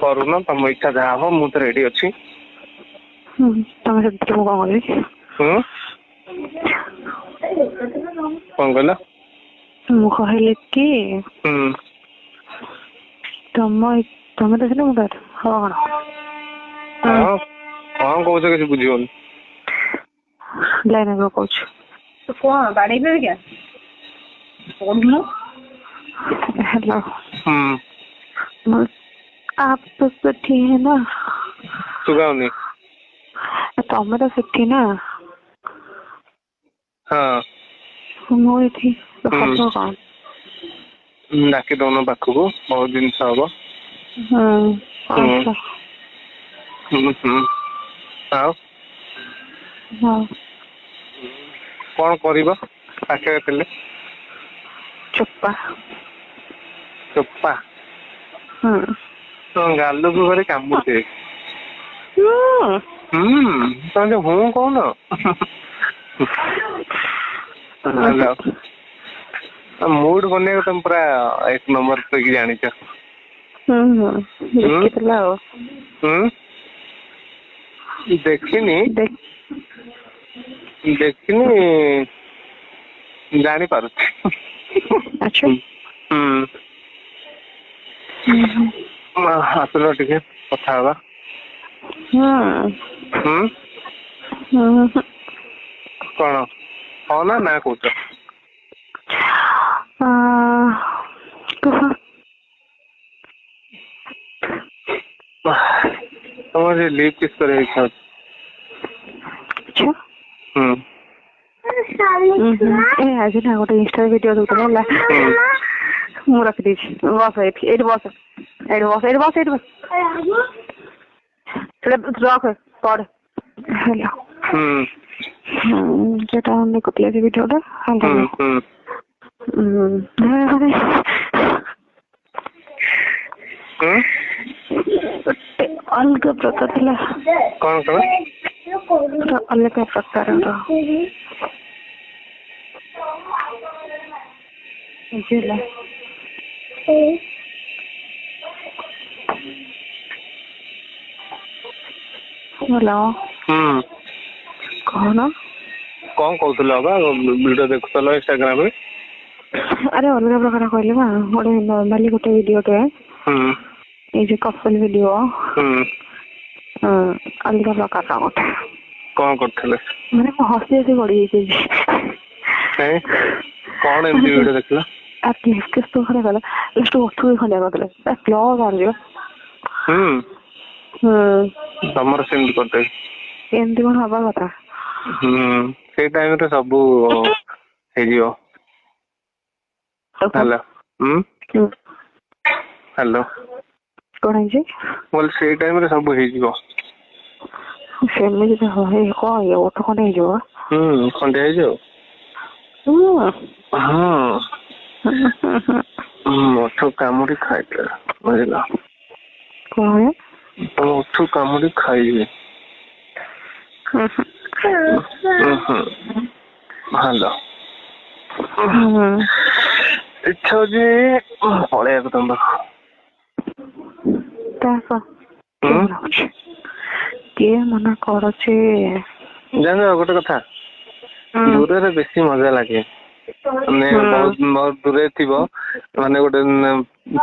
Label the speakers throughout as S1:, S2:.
S1: କରୁନ ତମ ଇଚ୍ଛା ଯାହା ହବ ମୁଁ ତ ରେଡି ଅଛି।
S2: ତମେ ସେଥିରେ ମୁଁ କଣ କରିବି?
S1: କଣ କହିଲ?
S2: ମୁଁ କହିଲି କି ତମେ ତ ଥିଲେ ମୁଁ କଣ
S1: କଣ କହୁଛ କିଛି ବୁଝିବନି।
S2: ଲାଇନ କହୁଛୁ
S3: तो कौन बाड़ी पे क्या बोलूं?
S2: हेलो आप तो सेठी है ना?
S1: सुगाउनी
S2: तमें तो सेठी ना?
S1: हाँ
S2: ମୁଁ ଏଠି ହବ କଣ?
S1: ଡାକି ଦଉନ ପାଖକୁ ବହୁତ ଜିନିଷ ହବ। ଆଉ କଣ କରିବ ପାଖରେ ଥିଲେ?
S2: ଚୋପା
S1: ଚୋପା ଗାଲକୁ ଘରେ କାମୁଡିଦେବେ। ତମେ ଯୋଉ ହୁଁ କହୁନ। ମୁଡ୍ ବନେଇବାକୁ ତମେ ପୁରା 1 ନମ୍ବର କରିକି ଜାଣିଛ।
S2: ଦେଖିଥିଲା ଆଉ
S1: ଦେଖିନି ଜାଣିପାରୁଛି। ଆସିଲ ଟିକେ କଥା ହବା। କଣ ହଁ ନା କହୁଛ? ତମର ଲିପ୍ କିସ୍ କରିବାକୁ ଇଚ୍ଛା ହଉଛି?
S2: ଆଜି ନା ଗୋଟେ ଇନଷ୍ଟା ଭିଡିଓ ଦେଖୁଥିଲି ହେଲା। ମୁଁ ରଖିଦେଇଛି। ବସ ଏଇଠି ବସ ରଖ ପଢ ହେଲା। ସେଟା ଦେଖୁଥିଲି ସେ ଭିଡିଓଟା ଅଲଗା ପ୍ରକାର ଥିଲା।
S1: କଣ
S2: ଅଲଗା ପ୍ରକାରର ବୁଝିଲା। ହ୍ୟାଲୋ କଣ
S1: କହୁଥିଲ ବା ଭିଡିଓ ଦେଖୁଥିଲ ଇନଷ୍ଟାଗ୍ରାମରେ?
S2: ଆରେ ଅଲଗା ପ୍ରକାର କହିଲି ବା ଗୋଟେ ନର୍ମାଲି ଗୋଟେ ଭିଡିଓଟେ ଏଇ ଯୋଉ କପଲ ଭିଡିଓ ଅଲଗା ପ୍ରକାର ଗୋଟେ।
S1: କଣ କରୁଥିଲେ?
S2: ମାନେ ମୁଁ ହସି ହସି ଗଡିଯାଇଛି।
S1: କଣ ଏମିତି ଭିଡିଓ ଦେଖିଲ?
S2: ଖଣ୍ଡିଆ କଲା ଉଠୁ ଖଣ୍ଡିଆ କରିଦେଲେ ବାହାରିଯିବ।
S1: ତମର ସେମିତି କରିଦେବି।
S2: ଏମିତି କଣ ହବା କଥା?
S1: ସେଇ ଟାଇମରେ ସବୁ ହେଇଯିବ। ହ୍ୟାଲୋ ହ୍ୟାଲୋ
S2: କଣ ହେଇଛି?
S1: ବୋଲେ ସେଇ ଟାଇମରେ ସବୁ ହେଇଯିବ।
S2: ସେମିତି କଣ ଓଠ ଖଣ୍ଡେ ହେଇଯିବ?
S1: ଖଣ୍ଡିଆ ହେଇଯିବ। ଓଠ କାମୁଡି ଖାଇଦେବେ ବୁଝିଲ।
S2: କଣ?
S1: ତମ ଓଠ କାମୁଡି ଖାଇବେ। ଭଲ ଇଚ୍ଛା ହଉଛି ପଳେଇବାକୁ ତମ ପାଖକୁ।
S2: କିଏ ମନା କରୁଛି?
S1: ଜାଣିଛ ଗୋଟେ କଥା, ଦୂରରେ ବେଶୀ ମଜା ଲାଗେ। ମାନେ ବହୁତ ଦୂରରେ ଥିବ ମାନେ ଗୋଟେ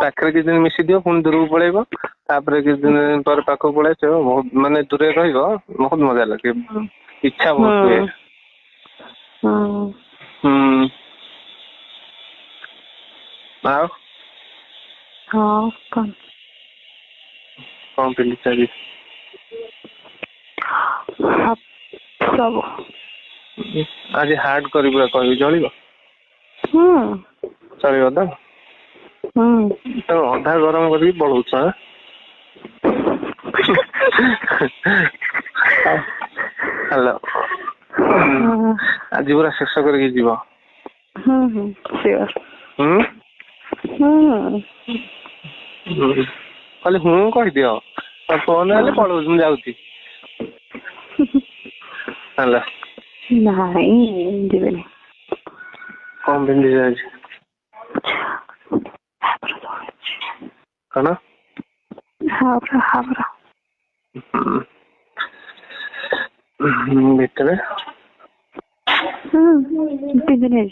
S1: ପାଖରେ କିଛି ଦିନ ମିଶିଥିବ ପୁଣି ଦୂରକୁ ପଳେଇବ, ତାପରେ କିଛି ଦିନ ପରେ ପାଖକୁ ପଳେଇ ଆସିବ। ବହୁତ ମାନେ ଦୂରରେ ରହିବ ବହୁତ ମଜା ଲାଗେ। ଇଚ୍ଛା ବହୁତ ହୁଏ। ଆଉ କଣ ପିଲି ଚାଲି ସବୁ ଆଜି ହାର୍ଡ କରି ପୁରା କହିବି ଚଳିବ? ଚଳିବ ତ? ଅଧା ଗରମ କରିକି ପଳଉଛ। ହ୍ୟାଲୋ ଆଜି ପୁରା ଶେଷ କରିକି ଯିବ? ଖାଲି ହୁଁ କହିଦିଅ, ଫୋନ ହେଲେ ପଳଉଛି ମୁଁ ଯାଉଛି। ହେଲା
S2: ନାଇଁ ଯିବିନି।
S1: କଣ ପିନ୍ଧି ଯାଇଛି? କଣ
S2: ହାବରା
S1: ଭିତରେ
S2: ପିନ୍ଧିନି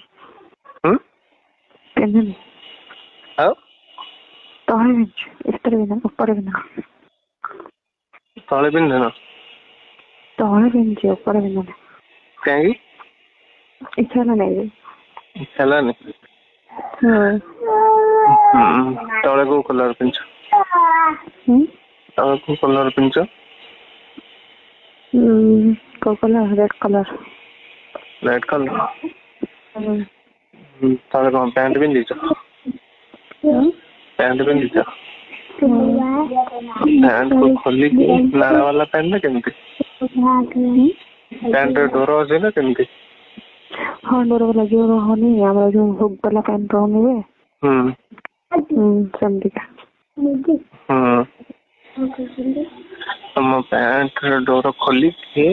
S2: ପିନ୍ଧିନି
S1: ଆଉ
S2: ତଳେ ପିନ୍ଧୁଛୁ ଏତରେ ପିନ୍ଧ ଉପରେ ପିନ୍ଧ
S1: ତଳେ ପିନ୍ଧୁନ
S2: ତଳେ ପିନ୍ଧୁଛି ଉପରେ ପିନ୍ଧୁନି
S1: କାହିଁକି
S2: ଇଚ୍ଛା ହେଲା ନାଇଁ
S1: ଇଚ୍ଛା ହେଲାନି ତଳେ କୋଉ କଲର ପିନ୍ଧୁଛ ତଳେ କୋଉ କଲର ପିନ୍ଧୁଛ
S2: କୋଉ କଲର ରେଡ୍ କଲର
S1: ତଳେ କଣ ପ୍ୟାଣ୍ଟ ପିନ୍ଧିଛ ପ୍ୟାଣ୍ଟ ପିନ୍ଧିଛ ପ୍ୟାଣ୍ଟ କୁ ଖୋଲିକି ନାଳ ବାଲା ପ୍ୟାଣ୍ଟ ନା କେମିତି ପ୍ୟାଣ୍ଟ ଡୋର ଅଛି ନା କେମିତି
S2: ହଁ ଡୋର ଲାଗିବ ରହନି ଆମର ଯୋଉ ହୁକ୍ ବାଲା ପ୍ୟାଣ୍ଟ ରହୁନି ସେମିତିକା
S1: ତମ ପ୍ୟାଣ୍ଟ ଡୋର ଖୋଲିକି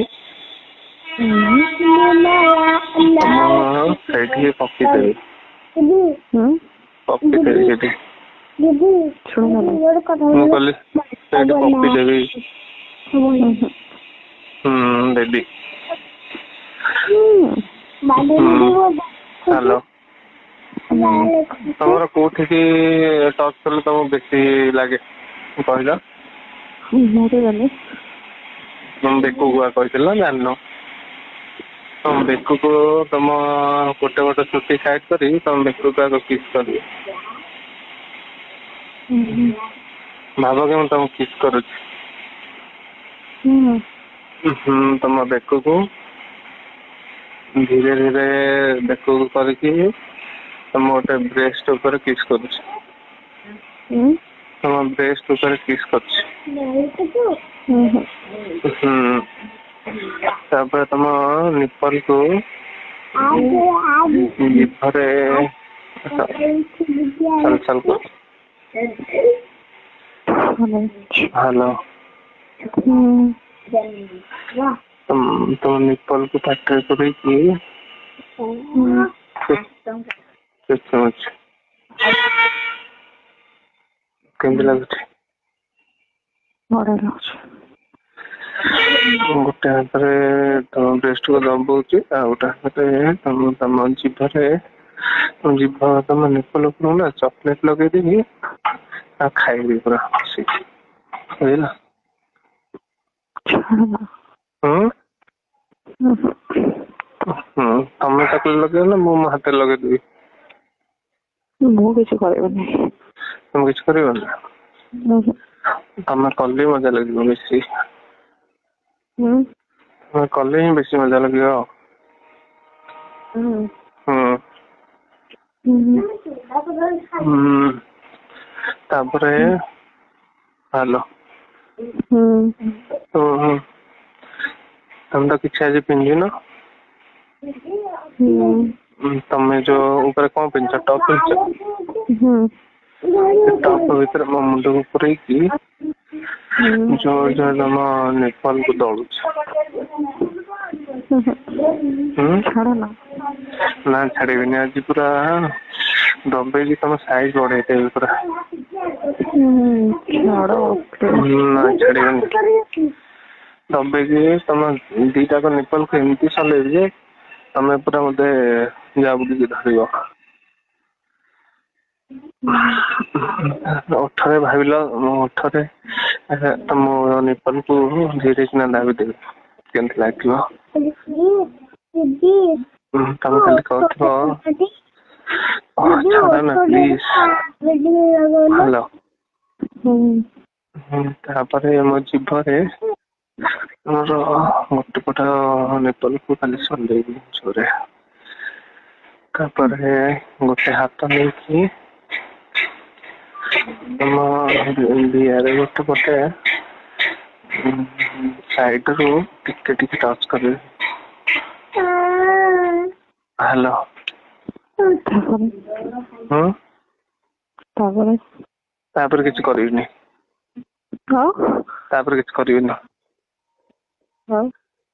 S1: ସେଇଠି ପକେଇଦେବି ସେଠି ମୁଁ କହିଲି ସେଇଠି ପକେଇଦେବି ଦେବି ହ୍ୟାଲୋ ତମର କୋଉଠିକି ଟଚ୍ କଲେ ତମକୁ ବେଶୀ ଲାଗେ କହିଲ ତମ ବେକକୁ କହିଥିଲ ନା ଜାଣିନ ତମ ବେକକୁ ତମ ଗୋଟେ ଚୁଟି ସାଇଡ୍ କରି ତମ ବେକକୁ ଆଗ କିସ୍ କରିବି ଭାବ କେମିତି ତମକୁ କିସ୍ କରୁଛି ତମ ବେକକୁ ଧୀରେ ଧୀରେ ବେକକୁ କରିକି ତମ ଗୋଟେ ବ୍ରେଷ୍ଟ ଉପରେ କିସ୍ କରୁଛି ତମ ବ୍ରେଷ୍ଟ ଉପରେ କିସ୍ କରୁଛି ତାପରେ ତମ ନିପଲକୁ ଜିଭରେ ଛାଲ କରୁଛି ହ୍ୟାଲୋ ତମ ନିପଲକୁ ପାଟିରେ ପୁରେଇକି କେମିତି ଲାଗୁଛି ଗୋଟେ ହାତରେ ତମ ବ୍ରେଷ୍ଟକୁ ଦବଉଛି ଆଉ ଗୋଟେ ହାତରେ ତମ ଜିଭରେ ଜିଭ ତମ ନିପଲ ଉପରୁ ନା ଚକୋଲେଟ ଲଗେଇଦେବି ଆଉ ଖାଇବି ପୁରା ବସିକି ବୁଝିଲ ତମେ ଚକୋଲେଟ ଲଗେଇବ ନା ମୁଁ ମୋ ହାତରେ ଲଗେଇଦେବି
S2: ମୁଁ କିଛି କରିବିନି
S1: ତମେ କିଛି କରିବନି ତମେ କଲେ ମଜା ଲାଗିବ ବେଶୀ ତମେ କଲେ ହିଁ ବେଶୀ ମଜା ଲାଗିବ ତାପରେ ହ୍ୟାଲୋ ତମେ ତ କିଛି ଆଜି ପିନ୍ଧିନ ତମେ ଯୋଉ ଉପରେ କଣ ପିନ୍ଧିଛ ଟପ୍ ପିନ୍ଧିଛ ଟପ୍ ଭିତରେ ମୋ ମୁଣ୍ଡକୁ ପୁରେଇକି ଯୋଉ ତମ ନିପଲକୁ ଦଳୁଛି ନା ଛାଡିବିନି ଆଜି ପୁରା ଦବେଇକି ତମ ସାଇଜ ବଢେଇଦେବି ପୁରା ନା ଛାଡିବିନି ଦବେଇକି ତମ ଦିଟାକ ନିପଲକୁ ଏମିତି ଚଲେଇବି ଯେ ତମେ ପୁରା ମତେ ଜାବୁଡିକି ଧରିବ ଓଠରେ ଭାବିଲ ମୋ ଓଠରେ ତମ ନିପଲକୁ ଧୀରେ କିନା ଦାବିଦେବି କେମିତି ଲାଗିବ ତମେ ଖାଲି କହୁଥିବ ଛାଡ ନା ପ୍ଲିଜ ହ୍ୟାଲୋ ତାପରେ ମୋ ଜିଭରେ ମୋର ଗୋଟେ ପଟ ନିପଲକୁ ଖାଲି ସନ୍ଦେଇବି ଜୋରେ ତାପରେ ଗୋଟେ ହାତ ନେଇକି ତମ ଦିଆରେ ଗୋଟେ ପଟେ ସାଇଡରୁ ଟିକେ ଟିକେ ଟଚ୍ କରିବି ହ୍ୟାଲୋ ତାପରେ କିଛି କରିବିନି ତାପରେ କିଛି କରିବିନି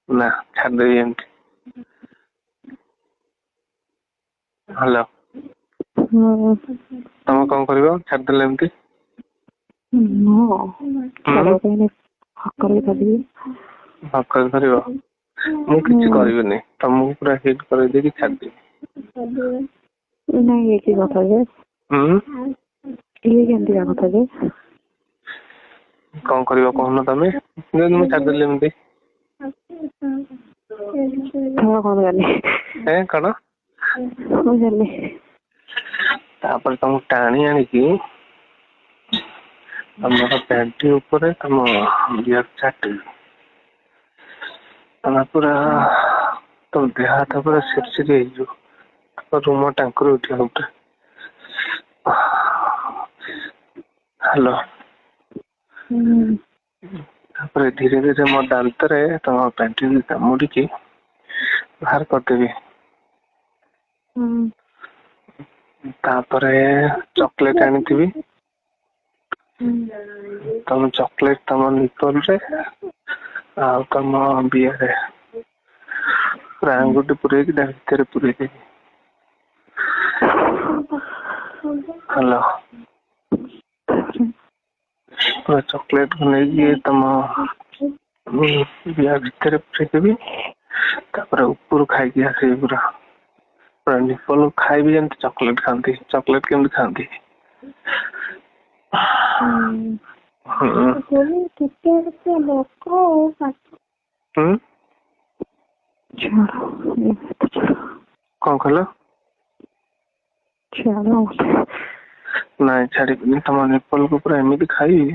S1: ନା ଛାଡ଼ିଦେବି ଏମିତି ହ୍ୟାଲୋ ତମେ କଣ କରିବ ଛାଡ଼ିଦେଲେ ଏମିତି ହକ କରିବ ମୁଁ କିଛି କରିବିନି ତମକୁ ପୁରା ହିଟ୍ କରିଦେଇକି ଛାଡିଦେବି।
S2: ନାଇଁ କି କଥା ଯେ ଇଏ କେମିତିକା କଥା ଯେ
S1: କଣ କରିବ କହୁନ ତମେ ମୁଁ ଛାଡିଦେଲି ଏମିତି
S2: କଣ ଜାଣି
S1: କଣ
S2: ମୁଁ ଜାଣିନି।
S1: ତାପରେ ତମକୁ ଟାଣି ଆଣିକି ତମର ପ୍ୟାଣ୍ଟି ଉପରେ ତମ ଛାଟିବି ତମେ ପୁରା ତମ ଦେହ ହାତ ପୁରା ସିରସିରି ହେଇଯିବ ରୁମ ଟାଙ୍କୁରି ଉଠିବ ଗୋଟେ। ହ୍ୟାଲୋ। ତାପରେ ଧୀରେ ଧୀରେ ମୋ ଦାନ୍ତରେ ତମ ପ୍ୟାଣ୍ଟି କାମୁଡିକି ବାହାର କରିଦେବି। ତାପରେ ଚକୋଲେଟ ଆଣିଥିବି ତମ ଚକୋଲେଟ ତମ ନିପଲରେ ଆଉ ତମ ବିୟରେ ପୁରା ଆଙ୍ଗୁଠି ପୁରେଇକି ତା ଭିତରେ ପୁରେଇଦେବି। ହ୍ୟାଲୋ। ପୁରା ଚକୋଲେଟ କୁ ନେଇକି ତମ ବିୟା ଭିତରେ ପୁରେଇଦେବି ତାପରେ ଉପରୁ ଖାଇକି ଆସିବି ପୁରା ପୁରା ନିପଲ ଖାଇବି ଯେମିତି ଚକୋଲେଟ ଖାଆନ୍ତି। ଚକୋଲେଟ କେମିତି ଖାଆନ୍ତି? କଣ କହିଲ? ନାଇଁ ଛାଡିବିନି ତମ ନିପଲକୁ ପୁରା ଏମିତି ଖାଇବି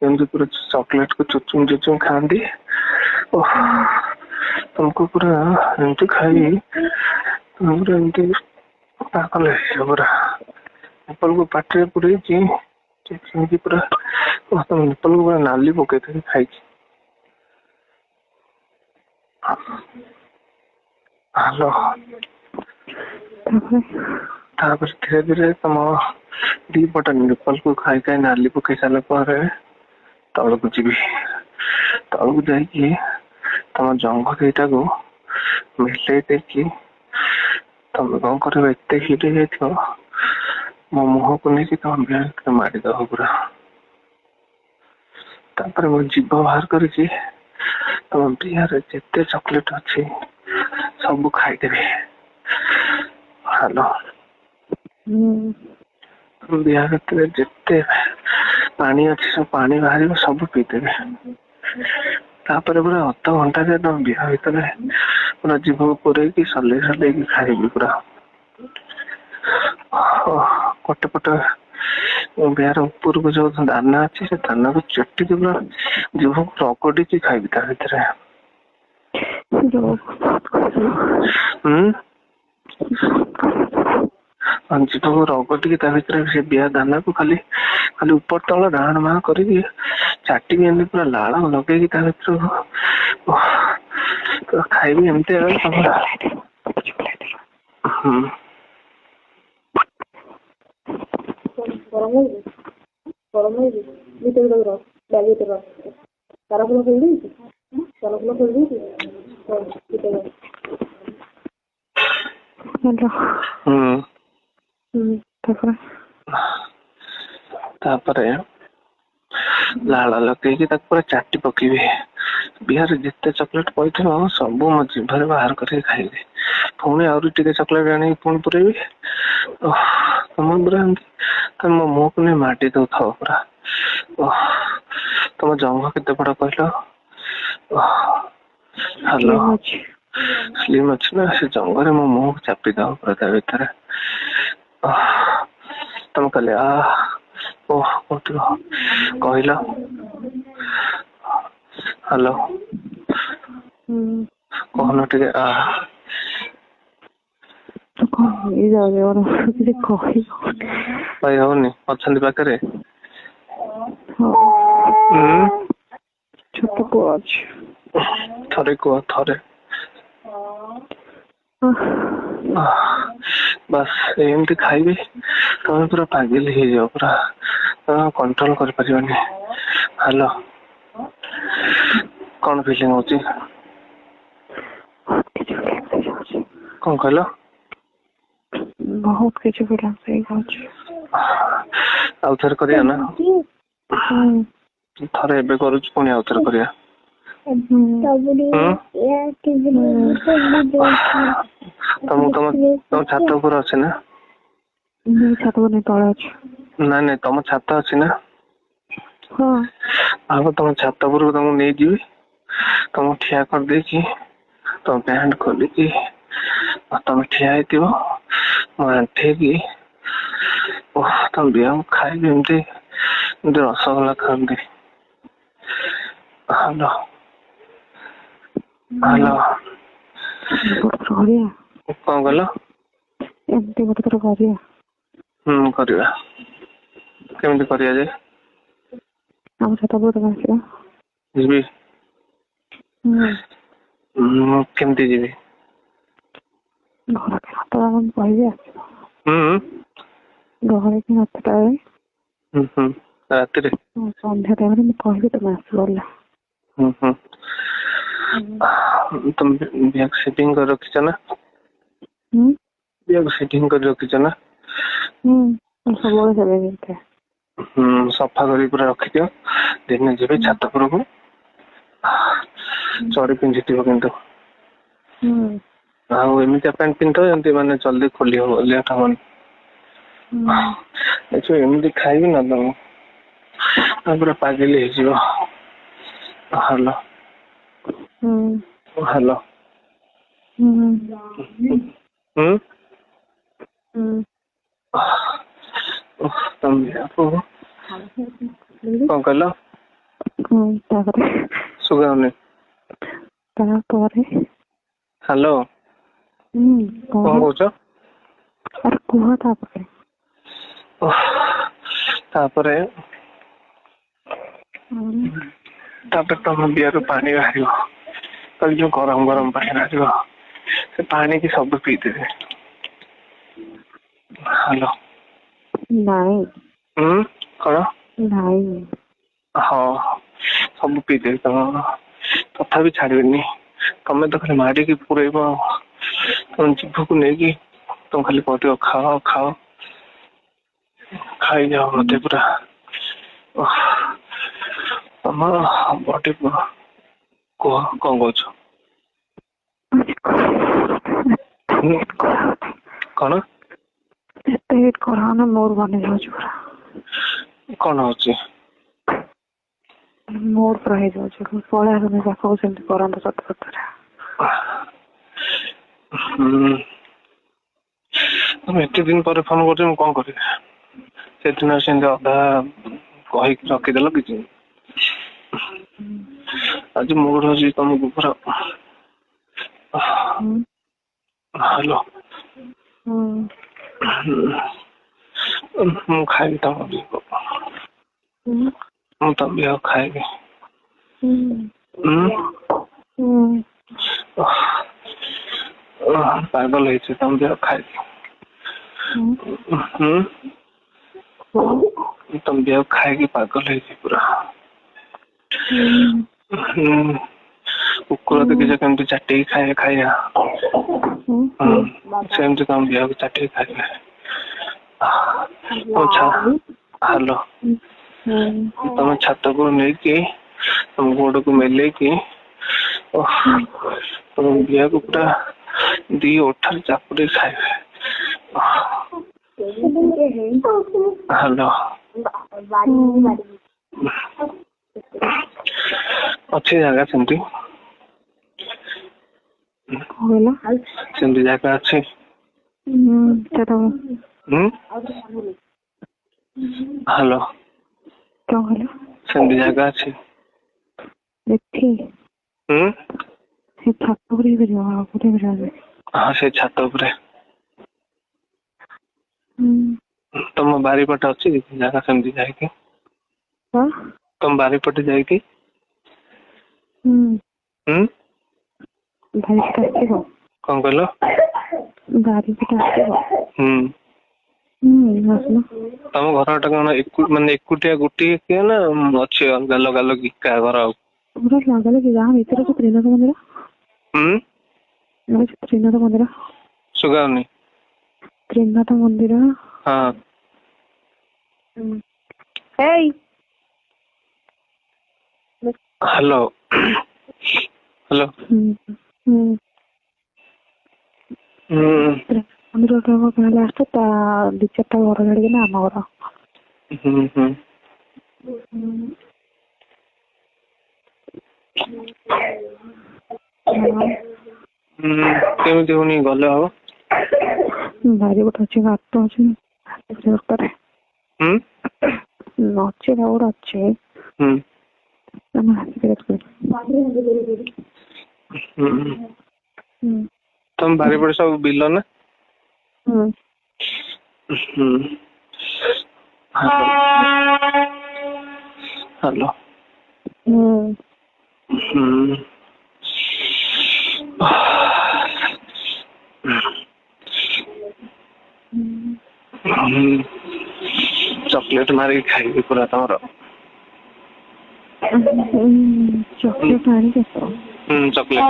S1: ଯେମିତି ପୁରା ଚକୋଲେଟ କୁ ଚୁଚୁମ ଚୁଚୁମ ଖାଆନ୍ତି। ତମକୁ ପୁରା ଏମିତି ଖାଇବି ତମେ ପୁରା ଏମିତି ପାଗଳ ହେଇଯିବ ପୁରା ନିପଲକୁ ପାଟିରେ ପୁରେଇକି ପୁରା ତମ ନିପଲକୁ ପୁରା ନାଲି ପକେଇଦେବି ଖାଇକି। ହ୍ୟାଲୋ। ତାପରେ ଧୀରେ ଧୀରେ ତମ ଦି ପଟ ନିପଲକୁ ଖାଇ ଖାଇ ନାଲି ପକେଇ ସାରିଲା ପରେ ତଳକୁ ଯିବି। ତଳକୁ ଯାଇକି ତମ ଜଙ୍ଘ ଦିଟାକୁ ମିଶେଇ ଦେଇକି ତମେ କଣ କରିବ ଏତେ ହିଟ୍ ହେଇଯାଇଥିବ ମୋ ମୁହଁକୁ ନେଇକି ତମ ବ୍ୟାଗରେ ମାରିଦବ ପୁରା। ତାପରେ ମୋ ଜିଭ ବାହାର କରିକି ତମ ବିହାରେ ଯେତେ ଚକୋଲେଟ ଅଛି ସବୁ ଖାଇଦେବି। ହ୍ୟାଲୋ। ବିହା ଭିତରେ ଯେତେ ପାଣି ଅଛି ସବୁ ପାଣି ବାହାରିବ ସବୁ ପିଇଦେବି। ତାପରେ ପୁରା ଅଧଘଣ୍ଟାରେ ତମ ବିହା ଭିତରେ ପୁରା ଜିଭକୁ ପୁରେଇକି ସଲେଇ ସଲେଇକି ଖାଇବି ପୁରା। ଗୋଟେ ପଟେ ବିହାର ଉପରକୁ ଯୋଉ ଦାନା ଅଛି ସେ ଦାନାକୁ ଚଟିକି ପୁରା ଜିଭକୁ ରଗଡିକି ଖାଇବି ତା ଭିତରେ। ଜିଭକୁ ରଗଡିକି ତା ଭିତରେ ସେ ବିହା ଦାନାକୁ ଖାଲି ଖାଲି ଉପର ତଳ ଡାହାଣ ବାହାଣ କରିକି ଚାଟିକି ଏମିତି ପୁରା ଲାଳ ଲଗେଇକି ତା ଭିତରୁ ପୁରା ଖାଇବି ଏମିତି ତାପରେ ଲାଳ ଲଗେଇକି ତାକୁ ପୁରା ଚାଟି ପକେଇବି। ବିହାରରେ ଯେତେ ଚକୋଲେଟ ପଇଥିବ ସବୁ ମୋ ଜିଭରେ ବାହାର କରିକି ଖାଇବି। ପୁଣି ଆହୁରି ଟିକେ ଚକୋଲେଟ ଆଣିକି ପୁଣି ପୁରେଇବି। ତମ ପୁରା ଏମିତି ତମ ମୁହଁକୁ ନେଇ ମାଟି ଦଉଥାଉ ପୁରା। ତମ ଜଙ୍ଘ କେତେ ବଡ କହିଲ? ହ୍ୟାଲୋ। ସ୍ଲିମ୍ ଅଛି ନା ସେ ଜଙ୍ଘରେ ମୋ ମୁହଁକୁ ଚାପିଦବ ପୁରା ତା ଭିତରେ। ତମେ ଖାଲି କହିଲ। ହ୍ୟାଲୋ। କହୁନ ଟିକେ କହି ହଉନି ଅଛନ୍ତି ପାଖରେ?
S2: ଛୋଟ ପୁଅ ଅଛି।
S1: ଥରେ କୁହ ଥରେ। ବାସ୍ ଏମିତି ଖାଇବି ତମେ ପୁରା ପାଗେଲି ହେଇଯିବ ପୁରା କଣ୍ଟ୍ରୋଲ କରିପାରିବନି। ହ୍ୟାଲୋ। କଣ ଫିଲିଙ୍ଗ ହଉଛି? କଣ କହିଲ?
S2: ବହୁତ କିଛି ଫିଲିଙ୍ଗ ହେଇଯାଉଛି।
S1: ଆଉ ଥରେ କରିବା ନା? ଥରେ ଏବେ କରୁଛୁ ପୁଣି ଆଉ ଥରେ କରିବା। ତମ ଛାତ ଉପରେ ଅଛି ନା?
S2: ଛାତ ଉପରେ ତଳେ ଅଛି।
S1: ନାଇଁ ତମ ଛାତ ଅଛି ନା?
S2: ହଁ।
S1: ଆଉ ତମ ଛାତ ଉପରକୁ ତମକୁ ନେଇଯିବି, ତମକୁ ଠିଆ କରିଦେଇକି ତମ ପ୍ୟାଣ୍ଟ ଖୋଲିକି ତମେ ଠିଆ ହେଇଥିବ, ମୁଁ ଆଣ୍ଠେଇକି ତମ ଦେହ ଖାଇବି ଏମିତି ରସଗୋଲା ଖାଆନ୍ତି। ହାଲୋ ହାଲୋ କଣ କହିଲ?
S2: ଏମିତି ଗୋଟେ ଥର କରିବା।
S1: କରିବା। କେମିତି କରିବା ଯେ?
S2: ଆମ ଛାତ ଉପରକୁ ଆସିବା।
S1: ଯିବି। ମୁଁ କେମିତି ଯିବି?
S2: ଘର କହିବି ଆସିବ। ଘରେ କି ନଥିଲା
S1: ରାତିରେ
S2: ସନ୍ଧ୍ୟା ଟାଇମରେ ମୁଁ କହିବି ତମେ ଆସିବ ହେଲା।
S1: ତମେ ବ୍ୟାଗ ସେଟିଂ କରି ରଖିଛ ନା? ବ୍ୟାଗ ସେଟିଂ କରି ରଖିଛ ନା?
S2: ସବୁବେଳେ ଦେବେ।
S1: ସଫା କରି ପୁରା ରଖିଦିଅ। ଦିନେ ଯିବି ଛାତ ଉପରକୁ, ଚଢି ପିନ୍ଧିଥିବ କିନ୍ତୁ। ଆଉ ଏମିତିଆ ପ୍ୟାଣ୍ଟ ପିନ୍ଧିଥିବ ଯେମିତି ମାନେ ଜଲ୍ଦି ଖୋଲି ହବ, ଲେଟ୍ ହବନି। ଏମିତି ଖାଇବି ନା ତମ ପୁରା ପାଗେଲି ହେଇଯିବ। ହାଲୋ ହାଲୋ କଣ କହିଲ? ଶୁଗାଉନି। ହାଲୋ କଣ କହୁଛ?
S2: କୁହ ତାପରେ
S1: ତମ ଦେହରୁ ପାଣି ବାହାରିବ। କହିଲି ଯୋଉ ଗରମ ଗରମ ପାଣି ବାହାରିବ, ସେ ପାଣିକି ସବୁ ପିଇଦେବେ। ହାଲୋ
S2: ନାଇଁ
S1: କଣ?
S2: ନାଇଁ
S1: ହଁ ସବୁ ପିଇଦେବି ତଥାପି ଛାଡିବିନି। ତମେ ତ ଖାଲି ମାରିକି ପୁରେଇବ, ତମ ଜିଭକୁ ନେଇକି ତମେ ଖାଲି କହୁଥିବ ଖାଅ ଖାଅ, ଖାଇଯାଅ ମତେ ପୁରା। ତମ ବଡି କୁହ କଣ କହୁଛ? କଣ
S2: ଏତେ ହିଟ୍ କରାଅନା, ମୋର ବନି ଯାଉଛି ପୁରା।
S1: କଣ ହଉଛି?
S2: ମୋର ପୁରା ହେଇଯାଉଛି। ପଳେଇ ଆସନ୍ତୁ ପାଖକୁ, ସେମିତି କରନ୍ତୁ ସତରେ।
S1: ତମେ ଏତେ ଦିନ ପରେ ଫୋନ କରୁଛ, ମୁଁ କଣ କରିବି? ସେଦିନ ସେମିତି ଅଧା କହିକି ରଖିଦେଲ କିଛି। ଆଜି ମୁଡ୍ ଅଛି ତମକୁ ପୁରା। ହାଲୋ ମୁଁ ଖାଇବି ତମ ବିହ। ମୁଁ ତମ ବିହ ଖାଇବି। ପାଗଲ ହେଇଛି ତମ ବିହ ଖାଇବି। ତମ ଦେହ ଖାଇକି ପାଗଲ ହେଇଛି ପୁରା। କୁକୁର ଦେଖିଛ କେମିତି ଚାଟିକି ଖାଇବା ସେମିତି ତମ ଦେହକୁ ଚାଟିକି ଖାଇବେ। ହାଲୋ ତମ ଛାତକୁ ନେଇକି ତମ ଗୋଡକୁ ମେଲେଇକି ତମ ଦେହକୁ ପୁରା ଦି ଓଠରେ ଚାପୁଡି ଖାଇବେ। ହାଲୋ ଅଛି ଜାଗା ସେମିତି? ସେମିତି ଜାଗା ଅଛି? ହାଲୋ ସେମିତି ଜାଗା ଅଛି? ହଁ ସେ ଛାତ ଉପରେ। ତମ ବାରିପଟେ ଅଛି ଜାଗା ସେମିତି ଯାଇକି? ତମ ବାରିପଟେ ଯାଇକି କଣ କହିଲ? ତମ ଘରଟା କଣ ମାନେ ଏକୁଟିଆ ଗୋଟିଏ କିଏ ନା ଅଛି ଅଲଗା ଲଗାଲଗି କାହା ଘର? ଆଉ
S2: ତ୍ରିନାଥ ମନ୍ଦିର।
S1: ଶୁଗାଉନି।
S2: ତ୍ରିନାଥ ମନ୍ଦିର।
S1: ହଁ। हेलो हेलो
S2: ଲାଷ୍ଟ ତା 2-4ଟା ଘର ଛାଡିକିନା ଆମ ଘର।
S1: କେମିତି ପୁଣି ଗଲେ ହବ?
S2: ଭାରି ଗୋଟେ ଅଛି ଗାତ ଅଛି ଦରକାର ଅଛି ଗୋଟେ ଅଛି
S1: ତମ ବାରିପଟେ ସବୁ ବିଲ ନା? हेलो चॉकलेट मारी खाई पूरा तमरो
S2: चॉकलेट आनी
S1: चॉकलेट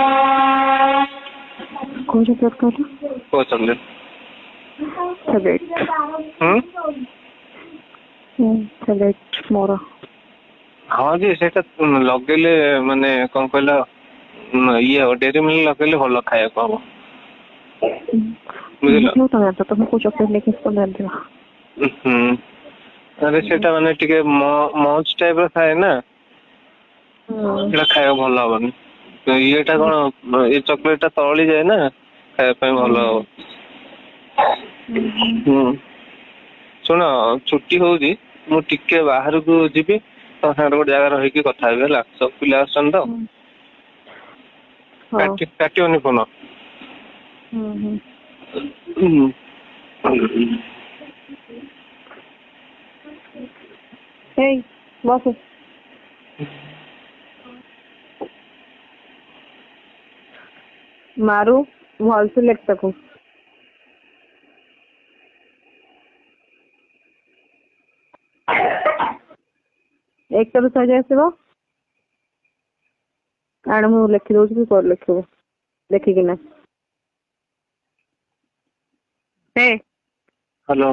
S2: को चॉकलेट को
S1: चॉकलेट
S2: चॉकलेट मोर
S1: हाँ जी से लगे माने कौन कहल ये डेरी मिल्क लगे भल खाया हम
S2: तुमको चॉकलेट लेके
S1: अरे सेटा माने टिके मौज टाइप रो थाए ना खाया भल हबनी तो येटा कौन ये चॉकलेट टा तली जाए ना खाया भल हम शुण छुट्टी हो मुझे बाहर को जीवी तो गोटे जगह रही कथा है सब पिला आसन तो काटियोनी फोन
S2: बस मारू भल से लेख सकू एक तरह सजा आसब आड़ मु लिखी दौर लिख देखिकिना
S1: हेलो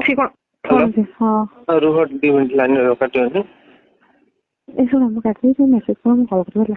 S2: हाँ
S1: रुह 2 मिनट लाइन काटियोनी
S2: शुण काटी मेसेज कल कर